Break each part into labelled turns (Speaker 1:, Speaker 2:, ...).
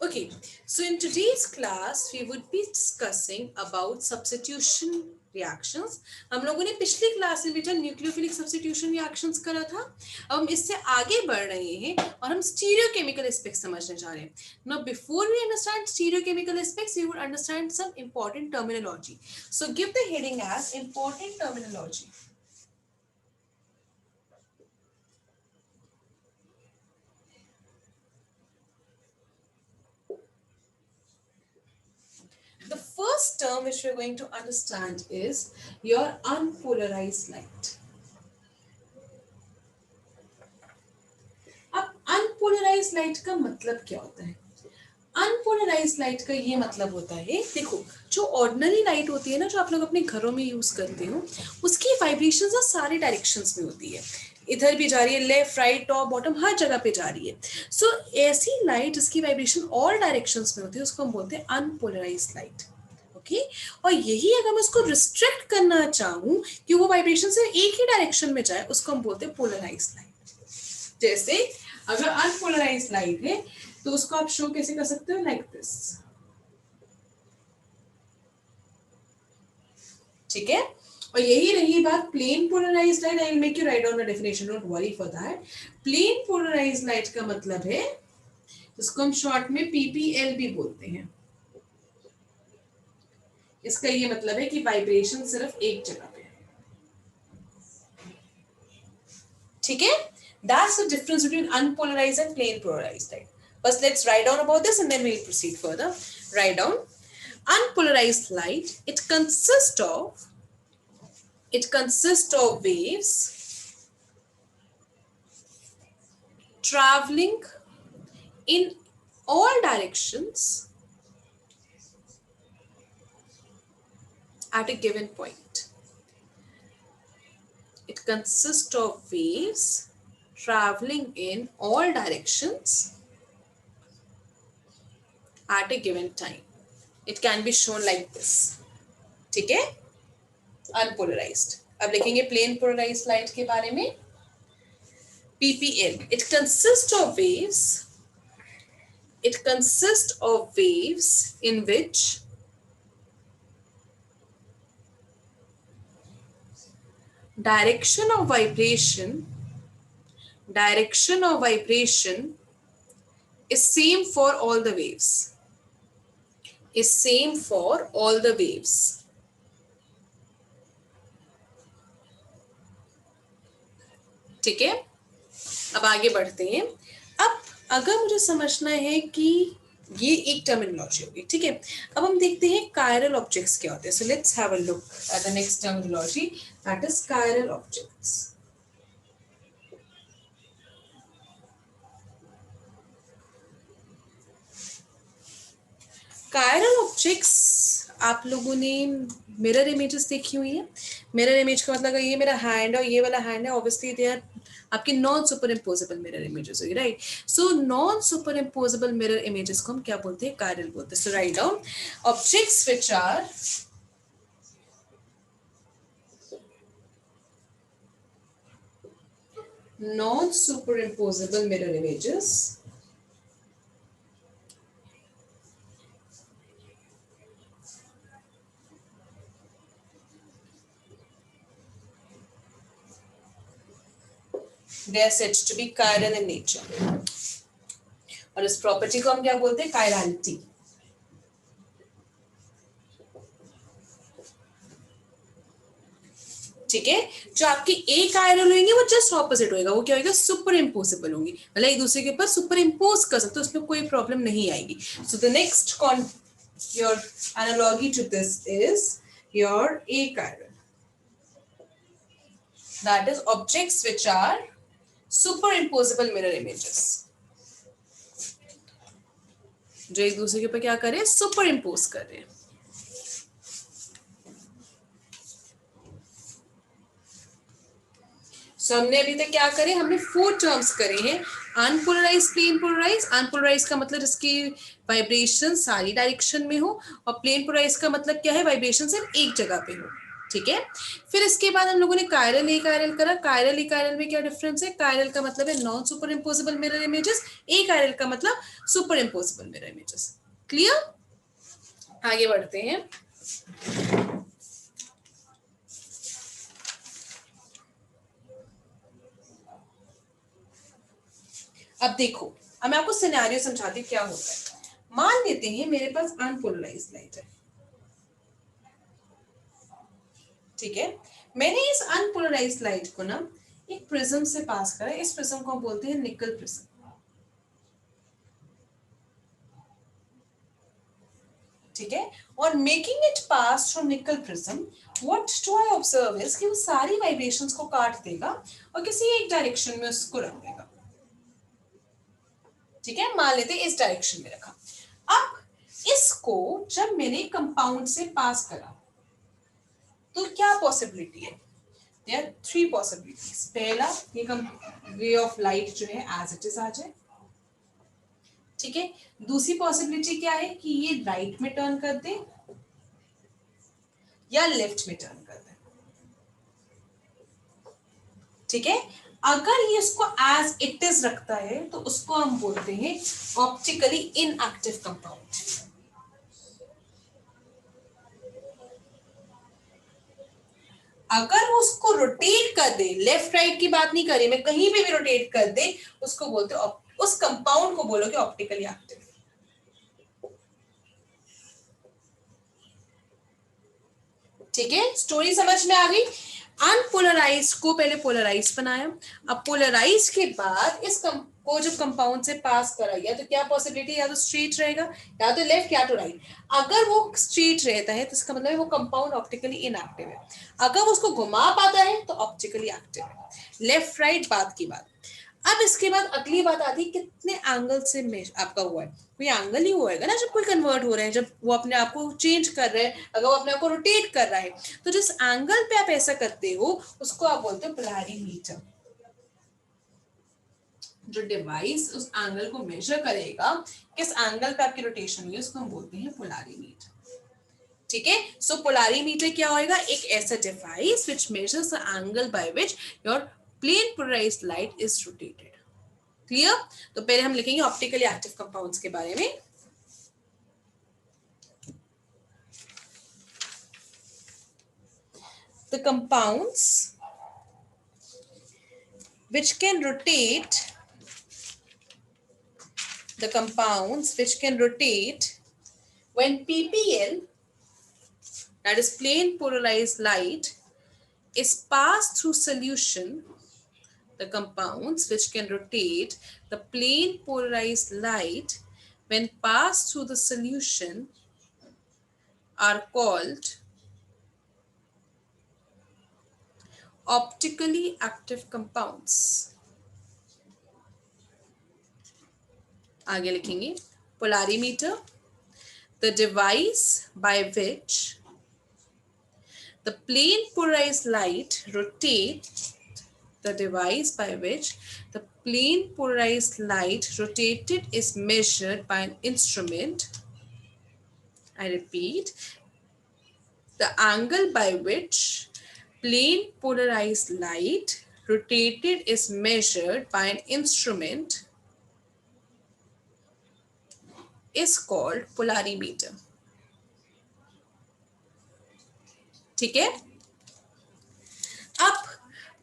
Speaker 1: Okay, so in today's class we would be discussing about substitution reactions. हम लोगों ने पिछली क्लास में बेटा न्यूक्लियोफिलिक सब्स्टिट्यूशन रिएक्शंस करा था. अब हम इससे आगे बढ़ रहे हैं और हम स्टीरियोकेमिकल एस्पेक्ट समझने जा रहे हैं. Now before we understand stereochemical aspects, we would understand some important terminology. So give the heading as important terminology. The first term which we are going to understand is your unpolarized light. अब unpolarized light का मतलब क्या होता है? Unpolarised light का ये मतलब होता है, देखो जो ऑर्डिनरी लाइट होती है ना, जो आप लोग अपने घरों में यूज करते हो, उसकी वाइब्रेशंस सारे डायरेक्शंस में होती है. इधर भी जा रही है, लेफ्ट राइट टॉप बॉटम हर जगह पे जा रही है. सो ऐसी लाइट जिसकी वाइब्रेशन ऑल डायरेक्शंस में होती है उसको हम बोलते हैं अनपोलराइज्ड लाइट. ओके, और यही अगर मैं उसको रिस्ट्रिक्ट करना चाहूँ कि वो वाइब्रेशन से एक ही डायरेक्शन में जाए, उसको हम बोलते हैं पोलराइज्ड लाइट. जैसे अगर अनपोलराइज्ड लाइट है तो उसको आप शो कैसे कर सकते हो, लाइक दिस. ठीक है, और यही रही बात plane polarised light. I will make you write down the definition, don't worry for that. Plane polarised light का मतलब है, इसको हम शॉर्ट में पीपीएल भी बोलते हैं. इसका ये मतलब है कि वाइब्रेशन सिर्फ एक जगह पे है. ठीक है, that's the difference between unpolarized and plain polarized light. But let's write down about this and then we'll proceed further. Write down unpolarized light. It consists of waves traveling in all directions at a given point. It consists of waves traveling in all directions at a given time. It can be shown like this. ठीक है, unpolarized. अब लिखेंगे plane polarised light के बारे में. PPL. It consists of waves in which direction of vibration is same for all the waves. ठीक है, अब आगे बढ़ते हैं. अब अगर मुझे समझना है कि ये एक टर्मिनोलॉजी होगी, ठीक है. अब हम देखते हैं कायरल ऑब्जेक्ट्स क्या होते हैं. So let's have a look at the next terminology, that is chiral objects. Chiral objects आप लोगों ने मिरर इमेजेस देखी हुई है. मिरर इमेज का मतलब ये मेरा हैंड और ये वाला हैंड है, ऑब्वियसली दे आर आपके non superimposable mirror images होगी, right. So non superimposable mirror images को हम क्या बोलते हैं, कायरल बोलते हैं. So write down objects which are non superimposable mirror images they are said to be chiral in nature. और इस प्रॉपर्टी को हम क्या बोलते हैं, कायरलिटी. ठीक है, जो आपकी ए कायरल होंगे वो जस्ट ऑपोजिट होगा, वो क्या होगा, सुपर इम्पोजेबल होंगी, मतलब एक दूसरे के ऊपर सुपर इम्पोज कर सकते हो, उसमें कोई प्रॉब्लम नहीं आएगी. So the next your analogy to this is your a chiral, that is objects which are superimposable mirror images, जो एक दूसरे के ऊपर क्या कर रहे हैं, सुपर इम्पोज कर रहे हैं. सो हमने अभी तक क्या करे, हमने 4 टर्म्स करे हैं. Unpolarise, plane polarise. अनपोलराइज का मतलब इसकी वाइब्रेशन सारी डायरेक्शन में हो, और प्लेन पोलराइज का मतलब क्या है, वाइब्रेशन सिर्फ एक जगह पे हो. ठीक है। फिर इसके बाद हम लोगों ने कायरल ए कायरल करा। कायरल ए कायरल में क्या डिफरेंस है? कायरल का मतलब है non superimposable mirror images, achiral का मतलब superimposable mirror images. Clear? आगे बढ़ते हैं। अब देखो, अब मैं आपको सिनेरियो समझाती हूँ क्या होता है। मान लेते हैं मेरे पास अनपोलराइज्ड लाइट है, ठीक है। मैंने इस अनपोलराइज्ड लाइट को ना एक प्रिज्म से पास करा। इस प्रिज्म को हम बोलते हैं निकल प्रिज्म, ठीक है। और मेकिंग इट पास थ्रू निकल prism, what do I observe is कि वो सारी वाइब्रेशंस को काट देगा और किसी एक डायरेक्शन में उसको रख देगा, ठीक है। मान लेते इस डायरेक्शन में रखा। अब इसको जब मैंने कंपाउंड से पास करा तो क्या पॉसिबिलिटी है? There are three possibilities. पहला, ये रे ऑफ लाइट जो है एज इट इज आ जाए, ठीक है। दूसरी पॉसिबिलिटी क्या है कि ये राइट में टर्न कर दे या लेफ्ट में टर्न कर दे, ठीक है। अगर ये इसको एज इट इज रखता है तो उसको हम बोलते हैं ऑप्टिकली इनएक्टिव कंपाउंड। अगर वो उसको रोटेट कर दे, लेफ्ट राइट की बात नहीं करी मैं, कहीं पे भी रोटेट कर दे, उसको बोलते हैं, उस कंपाउंड को बोलोगे ऑप्टिकली एक्टिव। ठीक है, स्टोरी समझ में आ गई। अनपोलराइज को पहले पोलराइज बनाया, अब पोलराइज के बाद इस को जब कंपाउंड से पास कराया तो क्या पॉसिबिलिटी, या तो स्ट्रेट रहेगा या तो लेफ्ट या तो राइट। अगर वो स्ट्रेट रहता है तो इसका मतलब है वो कंपाउंड ऑप्टिकली इनएक्टिव है। अगर वो उसको घुमा पाता है तो ऑप्टिकली एक्टिव है। लेफ्ट राइट बात की बात। अब इसके बाद अगली बात आती है कितने एंगल से आपका हुआ है। कोई एंगल ही होएगा ना जब कोई कन्वर्ट हो रहे हैं, जब वो अपने आप को चेंज कर रहे हैं, अगर वो अपने आप को रोटेट कर रहा है, तो जिस एंगल पे आप ऐसा करते हो उसको आप बोलते हो पोलैरिमीटर। जो डिवाइस उस एंगल को मेजर करेगा, किस एंगल पे आपकी रोटेशन हुई है, उसको हम बोलते हैं पोलैरिमीटर। ठीक है, सो पोलैरिमीटर क्या होएगा? एक ऐसा device which measures the angle by which your plane polarised light is rotated. Clear? तो पहले हम लिखेंगे ऑप्टिकली एक्टिव कंपाउंड्स के बारे में। The compounds which can rotate, the compounds which can rotate when PPL, that is plane polarized light, is passed through solution. The compounds which can rotate the plane polarized light when passed through the solution are called optically active compounds. आगे लिखेंगे polarimeter, the device by which the plane polarized light rotates, the device by which the plane polarized light rotated is measured by an instrument. I repeat, the angle by which plane polarized light rotated is measured by an instrument is called polarimeter. ठीक है। अब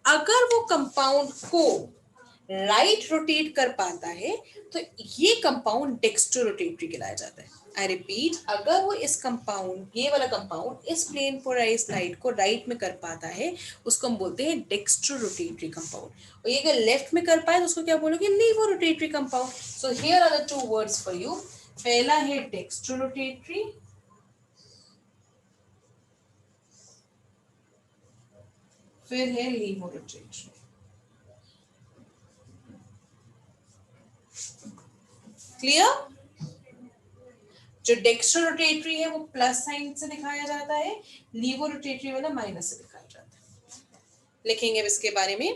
Speaker 1: अगर वो compound को right rotate कर पाता है तो ये कंपाउंड डेक्स्ट्रो रोटेटरी कहलाया जाता है। आई रिपीट, अगर वो इस कंपाउंड, ये वाला कंपाउंड इस प्लेन पोलराइज्ड लाइट को राइट में कर पाता है उसको हम बोलते हैं डेक्स्ट्रो रोटेटरी कंपाउंड। और ये अगर लेफ्ट में कर पाए तो उसको क्या बोलोगे? Laevo rotatory compound. So here are the two words for you. पहला है डेक्स्ट्रो रोटेटरी, फिर है लीवो रोटेटरी। क्लियर? जो डेक्स्ट्रो रोटेटरी है वो प्लस साइन से दिखाया जाता है, लीवो रोटेटरी वाला माइनस से दिखाया जाता है। लिखेंगे इसके बारे में।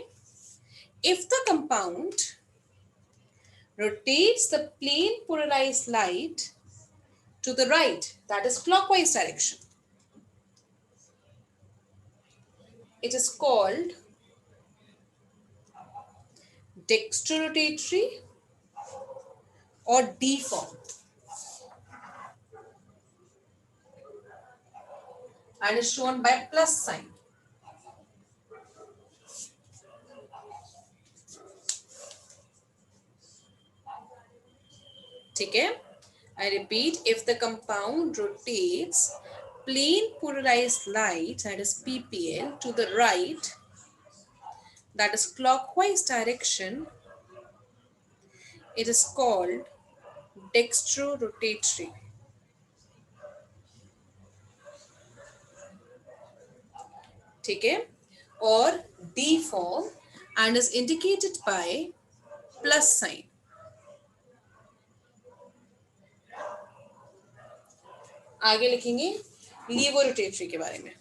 Speaker 1: If the compound rotates the plane polarized light to the right, that is clockwise direction, It is called dextrorotatory or D form and is shown by plus sign. ठीक है, I repeat, if the compound rotates plane polarized light, that is PPL, to the right, that is clockwise direction, it is called dextrorotatory. ठीक है, और D form and is indicated by plus sign. आगे लिखेंगे लीवोरोटेटरी के बारे में.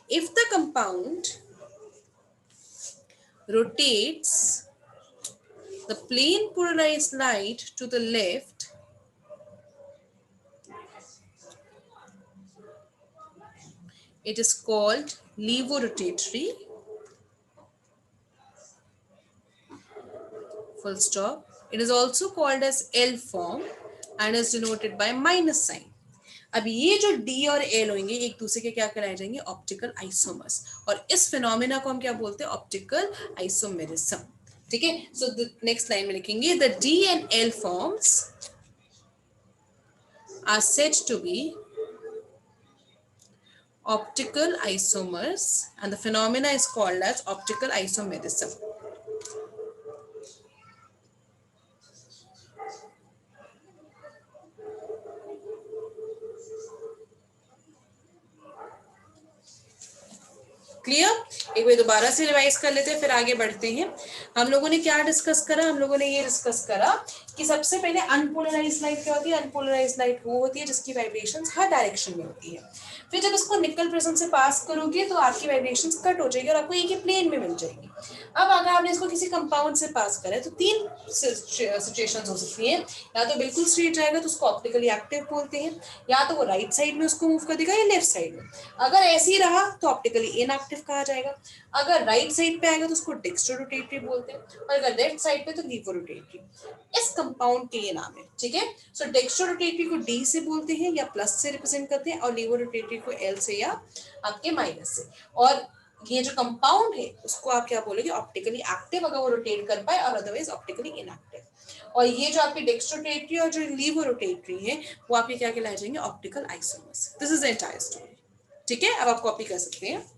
Speaker 1: If the compound rotates the plane polarized light to the left, it is called levorotatory. Full stop. It is also called as L form and is denoted by minus sign. अब ये जो D और L होंगे एक दूसरे के क्या कहलाए जाएंगे? Optical isomers. और इस फिनोमेना को हम क्या बोलते हैं? Optical isomerism. ठीक है, सो द नेक्स्ट लाइन में लिखेंगे the D and L forms are said to be optical isomers and the phenomena is called as optical isomerism. Clear? एक बार दोबारा से रिवाइज कर लेते हैं फिर आगे बढ़ते हैं. हम लोगों ने क्या डिस्कस करा? हम लोगों ने ये डिस्कस करा कि सबसे पहले अनपोलराइज्ड लाइट क्या होती है? अनपोलराइज्ड लाइट वो होती है जिसकी वाइब्रेशंस हर डायरेक्शन में होती है. फिर जब इसको निकल प्रिज्म से पास करोगे तो आपकी वाइब्रेशंस कट हो जाएगी और आपको एक ही प्लेन में मिल जाएगी. अब अगर आपने इसको किसी कंपाउंड से पास करा है तो तीन सिचुएशंस हो सकती हैं. या तो बिल्कुल स्ट्रेट जाएगा तो उसको ऑप्टिकली एक्टिव बोलते हैं, या तो वो राइट साइड में उसको मूव कर देगा या लेफ्ट साइड में. अगर ऐसे ही रहा तो ऑप्टिकली इनएक्टिव कहा जाएगा. अगर राइट साइड पे आएगा तो उसको डेक्स्ट्रोरोटेटरी बोलते हैं, और अगर लेफ्ट साइड पे तो लीवोरोटेटरी. इस कंपाउंड के ये नाम है. ठीक है, सो डेक्स्ट्रोरोटेटरी को डी से बोलते हैं या प्लस से रिप्रेजेंट करते हैं, और लीवोरोटेटरी को एल से या आपके माइनस से. और ये जो कंपाउंड है उसको आप क्या बोलोगे? ऑप्टिकली एक्टिव अगर वो रोटेट कर पाए, और अदरवाइज ऑप्टिकली इनएक्टिव. और ये जो आपकी डेक्स्ट्रोरोटेटरी और जो लीवोरोटेटरी है वो आपके क्या कहलाए जाएंगे? Optical isomers. This is the entire story. ठीक है, अब आप कॉपी कर सकते हैं.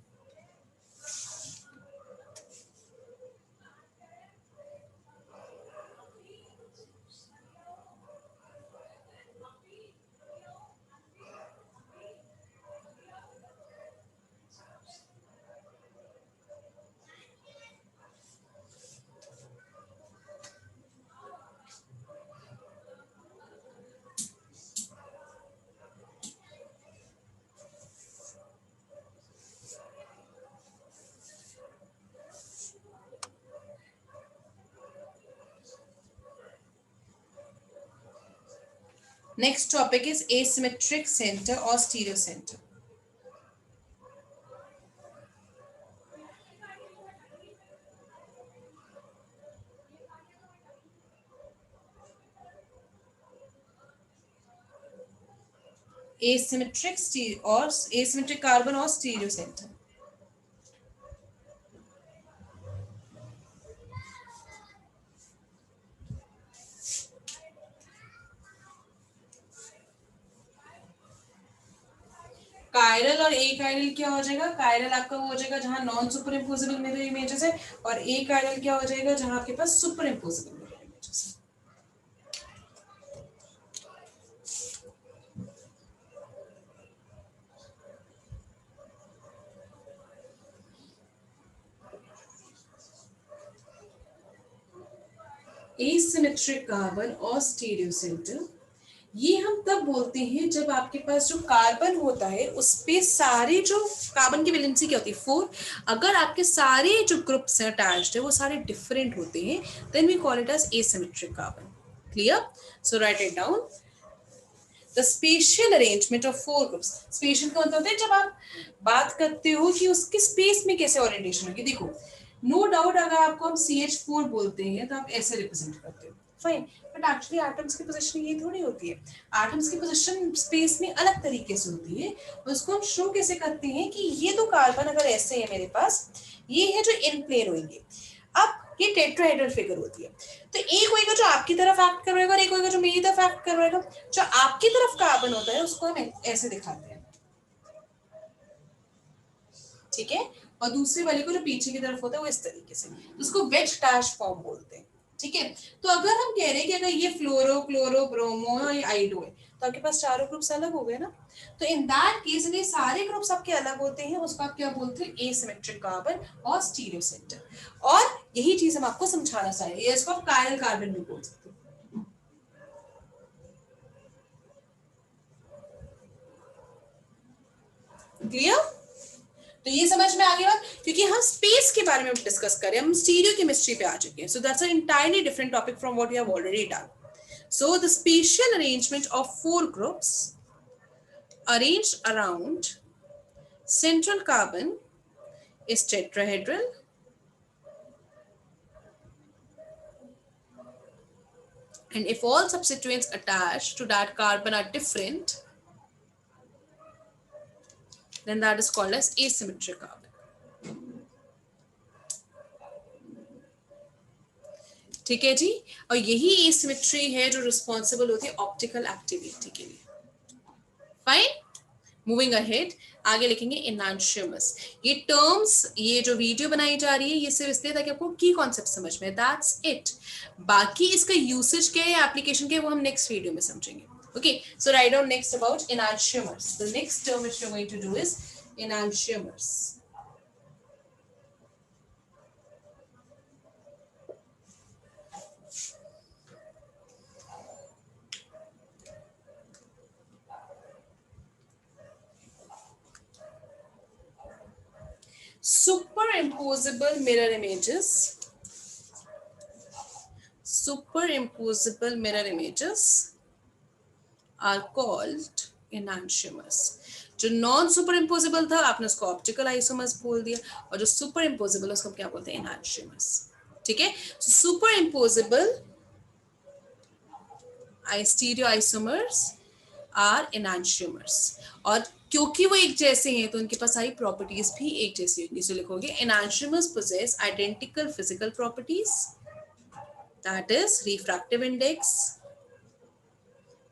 Speaker 1: Next topic is asymmetric center or stereo center. Asymmetric carbon or stereo center. Chiral और ए कायरल क्या हो जाएगा? कायरल आपका वो हो जाएगा जहां non superimposable mirror images है, और ए कायरल क्या हो जाएगा? जहां आपके पास सुपर इम्पोजेबल मिरर इमेजेस है. एसिमेट्रिक कार्बन और स्टीरियो सेंटर ये हम तब बोलते हैं जब आपके पास जो कार्बन होता है उस पे सारे जो कार्बन की वैलेंसी क्या होती है? 4. अगर आपके सारे जो ग्रुप्स हैं अटैच्ड है वो सारे डिफरेंट होते हैं, then we call it as asymmetric carbon. Clear? So write it down. The spatial arrangement of four groups. Spatial का मतलब होता है जब आप बात करते हो कि उसके स्पेस में कैसे ओरिएंटेशन होगी। देखो नो डाउट अगर आपको हम CH4 बोलते हैं तो आप ऐसे रिप्रेजेंट करते हो, फाइन, बट एक्चुअली एटम्स की पोजीशन ये थोड़ी होती है। एटम्स की पोजीशन स्पेस में अलग तरीके से होती है। उसको हम शो कैसे करते हैं कि ये दो कार्बन अगर ऐसे है मेरे पास, ये है जो इन प्लेन होंगे, अब ये टेट्राहेड्रल फिगर होती है। तो एक होएगा जो आपकी तरफ एक्ट करवाएगा और एक होएगा जो मेरी तरफ एक्ट करवाएगा। जो आपकी तरफ कार्बन होता है उसको हम ऐसे दिखाते हैं, ठीक है, और दूसरे वाले को जो पीछे की तरफ होता है वो इस तरीके से, उसको वेज डैश फॉर्म बोलते हैं, ठीक है। तो अगर हम कह रहे हैं कि अगर ये फ्लोरो क्लोरो ब्रोमो या आइडो है तो आपके पास चारों ग्रुप्स अलग हो गए ना। तो इन दैट केस ये सारे ग्रुप्स आपके अलग होते हैं, उसको आप क्या बोलते हैं, एसिमेट्रिक कार्बन और स्टीरियो सेंटर। और यही चीज हम आपको समझाना चाहिए, इसको आप कायरल कार्बन भी बोल सकते हो। क्लियर? तो ये समझ में आ गया, क्योंकि हम स्पेस के बारे में डिस्कस करें, हम स्टीरियो केमिस्ट्री पे आ चुके हैं। So that's an entirely different topic from what we have already done. So the spatial arrangement of four groups arranged around central carbon is tetrahedral, and if all substituents attached to that carbon are different, then that is called as asymmetric carbon. ठीक है जी, और यही asymmetry है जो responsible होती है optical activity के लिए। फाइन, मूविंग अहेड, आगे लिखेंगे एनांशियमस। ये टर्म्स, ये जो वीडियो बनाई जा रही है ये सिर्फ इसलिए ताकि आपको की कॉन्सेप्ट समझ में, दैट्स इट। बाकी इसका यूसेज क्या है, एप्लीकेशन क्या है, वो हम नेक्स्ट वीडियो में समझेंगे। Okay, so write down next about enantiomers. The next term which we are going to do is enantiomers. Superimposable mirror images, superimposable mirror images are called enantiomers. जो non super imposable था आपने उसको optical isomers बोल दिया, और जो super imposable उसको क्या बोलते हैं, एनांशियमर्स। ठीक है, superimposable stereoisomers are enantiomers, और क्योंकि वो एक जैसे हैं तो उनके पास सारी प्रॉपर्टीज भी एक जैसी होंगी। सो लिखोगे enantiomers possess identical physical properties, that is refractive index,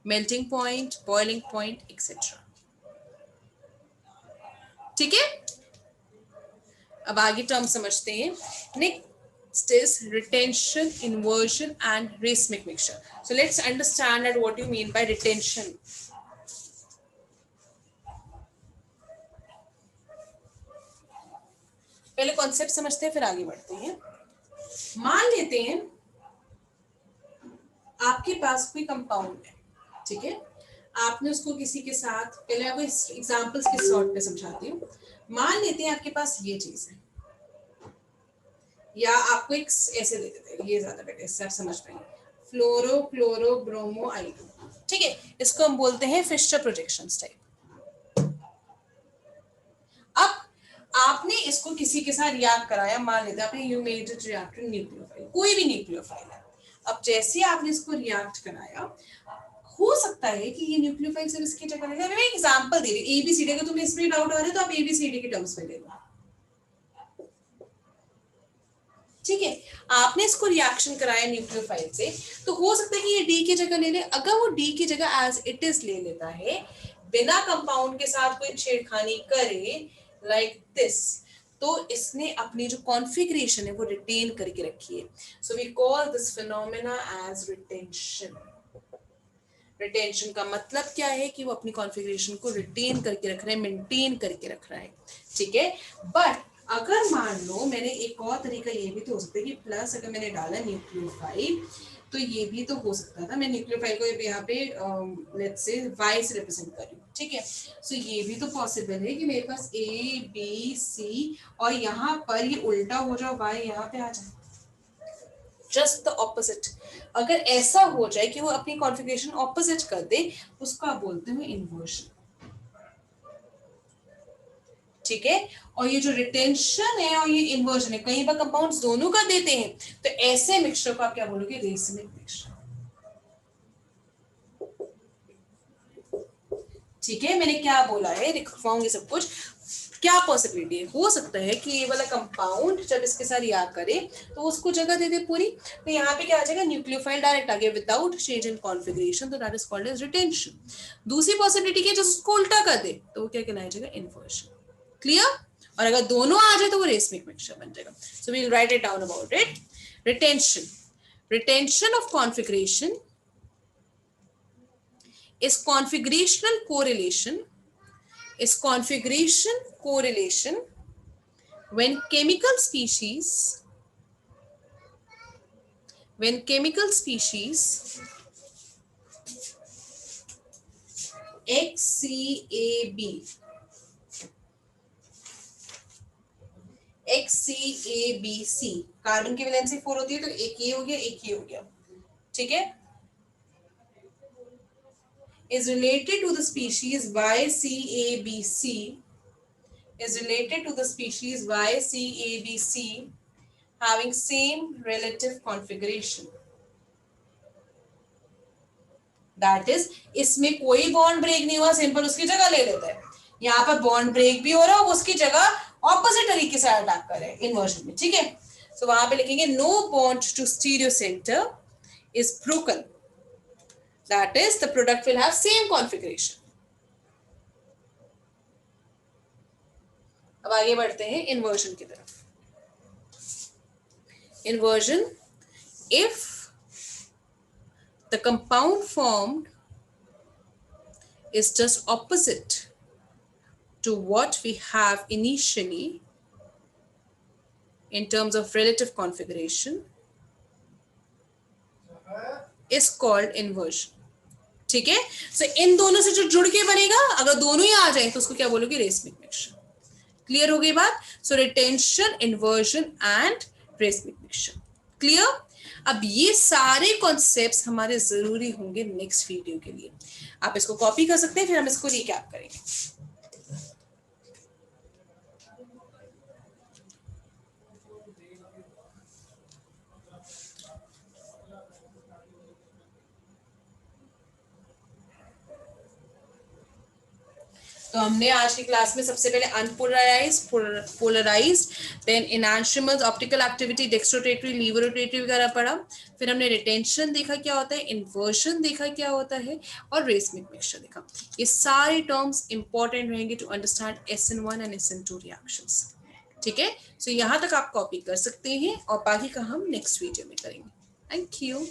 Speaker 1: melting point, boiling point etcetera. ठीक है, अब आगे टर्म समझते हैं। Next is retention, inversion and racemic mixture. So let's understand that what you mean by retention. पहले concept समझते हैं फिर आगे बढ़ते हैं। मान लेते हैं आपके पास कोई कंपाउंड है, ठीक है, आपने उसको किसी के साथ, पहले आपको एग्जांपल्स के सॉर्ट पे समझाती हूँ। मान लेते हैं आपके पास ये चीज है, या आपको एक ऐसे दे देते हैं, ये ज्यादा बेटर, इससे आप समझ पाएंगे, फ्लोरो क्लोरो ब्रोमो आइडो। ठीक है, इसको हम बोलते हैं फिशर प्रोजेक्शंस टाइप। अब आपने इसको किसी के साथ रिएक्ट कराया, मान लेते हैं आपने you made it react in nucleophile, कोई भी न्यूक्लियोफाइल है। अब जैसे आपने इसको रिएक्ट कराया, हो सकता है कि ये न्यूक्लियोफाइल सिर्फ इसकी जगह लेगा। मैं एग्जांपल दे रही हूँ, एबीसीडी, अगर तुम्हें इसमें डाउट आ रहा है तो आप एबीसीडी के टर्म्स में ले लो। ठीक है, आपने इसको रिएक्शन कराया न्यूक्लियोफाइल से, तो हो सकता है कि ये डी की जगह ले ले। अगर वो डी की जगह एज इट इज ले लेता है, बिना कंपाउंड के साथ कोई छेड़खानी करे, लाइक दिस, तो इसने अपनी जो कॉन्फ़िगरेशन है वो रिटेन करके रखी है। So we call this phenomena as retention. Retention का मतलब क्या है कि वो अपनी कॉन्फ़िगरेशन को रिटेन करके रख रहा है, मेंटेन करके रख रहा है। ठीक है, बट अगर मान लो मैंने एक और तरीका ये भी तो हो सकता है कि प्लस अगर मैंने डाला न्यूक्लियोफाइल, तो ये भी तो हो सकता था, मैं न्यूक्लियोफाइल को यहाँ पे लेट्स से वाई से रिप्रेजेंट कर रही हूँ। ठीक है, सो ये भी तो पॉसिबल है कि मेरे पास ए बी सी और यहाँ पर ये उल्टा हो जाए, वाई यहाँ पे आ जाए। Just the opposite. अगर ऐसा हो जाए कि वो अपनी कॉन्फ़िगरेशन ऑपोजिट कर दे, उसको आप बोलते हैं इन्वर्जन। ठीक है, और ये जो रिटेंशन है और ये इन्वर्जन है, कई बार कंपाउंड्स दोनों का देते हैं, तो ऐसे मिक्सचर को आप क्या बोलोगे? Racemic mixture. ठीक है, मैंने क्या बोला है, लिखवाऊंगी सब कुछ। क्या पॉसिबिलिटी है, हो सकता है कि ये वाला कंपाउंड जब इसके साथ रिएक्ट करे तो उसको जगह दे दे पूरी, तो यहाँ पे क्या आ जाएगा? न्यूक्लियोफाइल डायरेक्ट आ गया विदाउट चेंज इन कॉन्फ़िगरेशन, तो that is called as retention. दूसरी पॉसिबिलिटी क्या, जब उसको उल्टा कर दे तो वो क्या कहलाया जाएगा? इन्वर्जन। क्लियर? और अगर दोनों आ जाए तो वो रेसमिक मिक्सचर बन जाएगा। So we will write it down about it. Retention, retention of configuration is configurational correlation when chemical species XCABC, carbon की वैलेंसी 4 होती है, तो एक ये हो गया, एक ये हो गया। ठीक है, is related to the species YCABC having same relative configuration. That is, इसमें कोई बॉन्ड ब्रेक नहीं हुआ, सिंपल उसकी जगह ले लेता है। यहाँ पर बॉन्ड ब्रेक भी हो रहा है, उसकी जगह ऑपोजिट तरीके से अटैक कर रहे हैं इन्वर्जन में। ठीक है, सो वहां पे लिखेंगे no bond to stereo centre is broken, that is the product will have same configuration. अब आगे बढ़ते हैं इन्वर्जन की तरफ। Inversion, if the compound formed is just opposite to what we have initially in terms of relative configuration, is called inversion. ठीक है, so इन दोनों से जो जुड़ के बनेगा, अगर दोनों ही आ जाए तो उसको क्या बोलोगे? Racemic mixture. क्लियर हो गई बात? So retention, inversion and racemic mixture. Clear? अब ये सारे कॉन्सेप्ट्स हमारे जरूरी होंगे नेक्स्ट वीडियो के लिए। आप इसको कॉपी कर सकते हैं, फिर हम इसको रिकैप करेंगे। तो हमने आज की क्लास में सबसे पहले unpolarised, polarised, then enantiomers, optical activity, dextrorotatory, laevorotatory वगैरह पढ़ा। फिर हमने रिटेंशन देखा क्या होता है, इन्वर्जन देखा क्या होता है, और रेसमिक मिक्सचर देखा। ये सारे टर्म्स इंपॉर्टेंट रहेंगे to understand SN1 and SN2 reactions. ठीक है, सो यहाँ तक आप कॉपी कर सकते हैं और बाकी का हम नेक्स्ट वीडियो में करेंगे। Thank you.